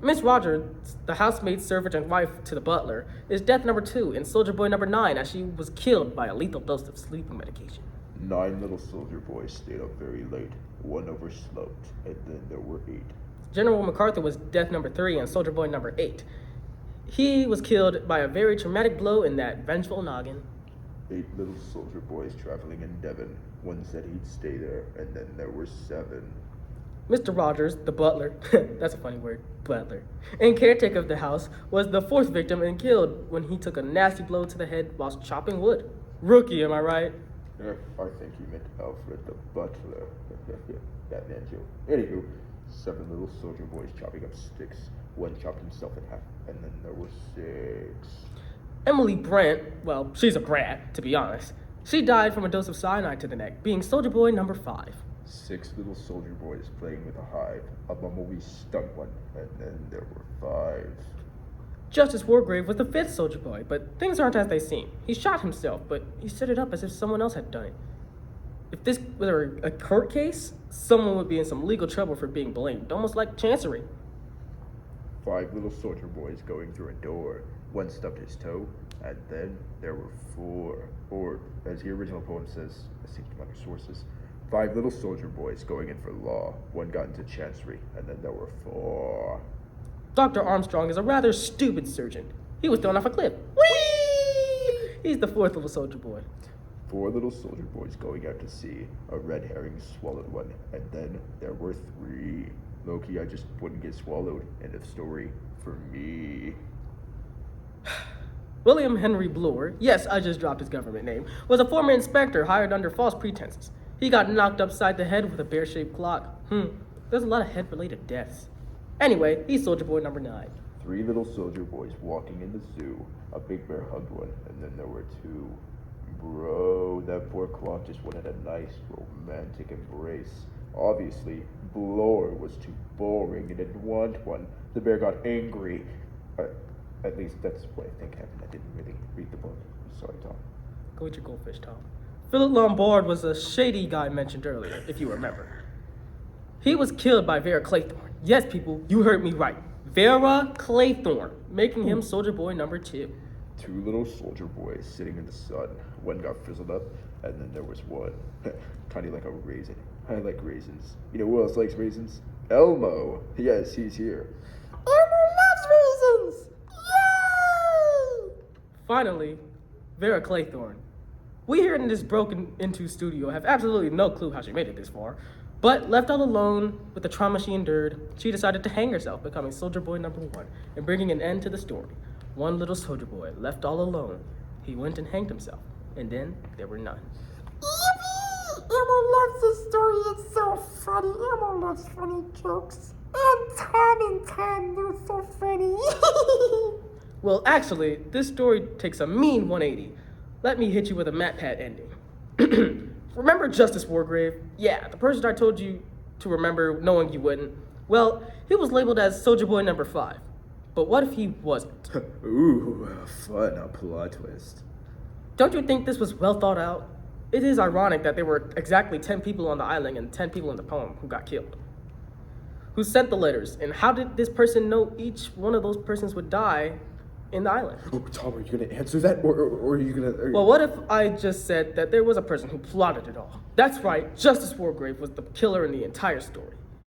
Miss Rogers, the housemaid, servant, and wife to the butler, is death number 2 and soldier boy number 9 as she was killed by a lethal dose of sleeping medication. 9 little soldier boys stayed up very late. 1 overslept, and then there were 8. General MacArthur was death number 3 and soldier boy number 8. He was killed by a very traumatic blow in that vengeful noggin. 8 little soldier boys traveling in Devon. 1 said he'd stay there, and then there were 7. Mr. Rogers, the butler, that's a funny word, butler, and caretaker of the house, was the 4th victim and killed when he took a nasty blow to the head whilst chopping wood. Rookie, am I right? I think he meant Alfred the butler. Batman joke. Anywho, 7 little soldier boys chopping up sticks. 1 chopped himself in half, and then there were 6. Emily Brant, well, she's a brat, to be honest. She died from a dose of cyanide to the neck, being soldier boy number 5. 6 little soldier boys playing with a hive. A bumblebee stung one, and then there were 5. Justice Wargrave was the 5th soldier boy, but things aren't as they seem. He shot himself, but he set it up as if someone else had done it. If this were a court case, someone would be in some legal trouble for being blamed, almost like chancery. 5 little soldier boys going through a door. 1 stubbed his toe, and then there were 4. Or, as the original poem says, I think from other sources, 5 little soldier boys going in for law. 1 got into chancery, and then there were 4. Dr. Armstrong is a rather stupid surgeon. He was thrown off a cliff. Whee! He's the 4th little soldier boy. 4 little soldier boys going out to sea. A red herring swallowed 1, and then there were 3. Loki, I just wouldn't get swallowed. End of story for me. William Henry Bloor, yes, I just dropped his government name, was a former inspector hired under false pretenses. He got knocked upside the head with a bear-shaped clock. There's a lot of head-related deaths. Anyway, he's soldier boy number 9. 3 little soldier boys walking in the zoo. A big bear hugged 1, and then there were 2. Bro, that poor clock just wanted a nice romantic embrace. Obviously, Bloor was too boring and didn't want one. The bear got angry. At least that's what I think happened. I didn't really read the book. Sorry, Tom. Go eat your goldfish, Tom. Philip Lombard was a shady guy mentioned earlier, if you remember. He was killed by Vera Claythorne. Yes, people, you heard me right. Vera Claythorne, making him soldier boy number 2. 2 little soldier boys sitting in the sun. 1 got frizzled up, and then there was 1. Tiny like a raisin. I like raisins. You know who else likes raisins? Elmo. Yes, he's here. Elmo loves raisins! Yay! Finally, Vera Claythorne. We here in this broken into studio have absolutely no clue how she made it this far, but left all alone with the trauma she endured, she decided to hang herself, becoming soldier boy number 1 and bringing an end to the story. 1 little soldier boy left all alone. He went and hanged himself, and then there were none. Yippee! Elmo loves this story. It's so funny. Elmo loves funny jokes. And Tom, they're so funny. Well, actually, this story takes a mean 180. Let me hit you with a MatPat ending. Remember Justice Wargrave? Yeah, the person I told you to remember knowing you wouldn't. Well, he was labeled as soldier boy number 5. But what if he wasn't? Ooh, fun, a plot twist. Don't you think this was well thought out? It is ironic that there were exactly 10 people on the island and 10 people in the poem who got killed. Who sent the letters, and how did this person know each one of those persons would die in the island? Oh, Tom, are you going to answer that, or are you going to... Well, what if I just said that there was a person who plotted it all? That's right, Justice Wargrave was the killer in the entire story.